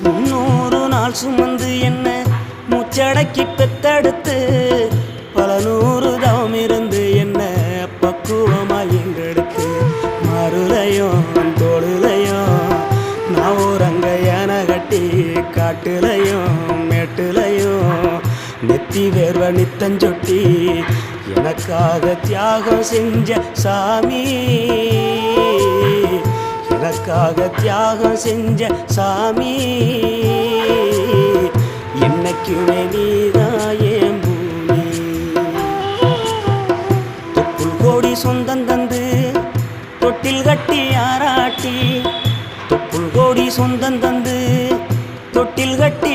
300 நாள் சுமந்து என்ன மூச்சடக்கி பெத்தெடுத்து பல நூறு தவம் இருந்து என்ன பக்குவமாய் எங்கெடுத்து மறுலையும் தோளுலையும் நான் ஊரங்க யானை கட்டி காட்டுலையும் மேட்டுலையும் நெத்தி வேர்வ நித்தஞ்சொட்டி எனக்காக தியாகம் செஞ்ச சாமி, எனக்காக தியாகம் செஞ்ச சாமி, என்னைக்குமே நீதான் என் பூமி. தொப்புள் கோடி சொந்தம் தந்து தொட்டில் கட்டி ஆராட்டி, தொப்புள் கோடி சொந்தம் தந்து தொட்டில் கட்டி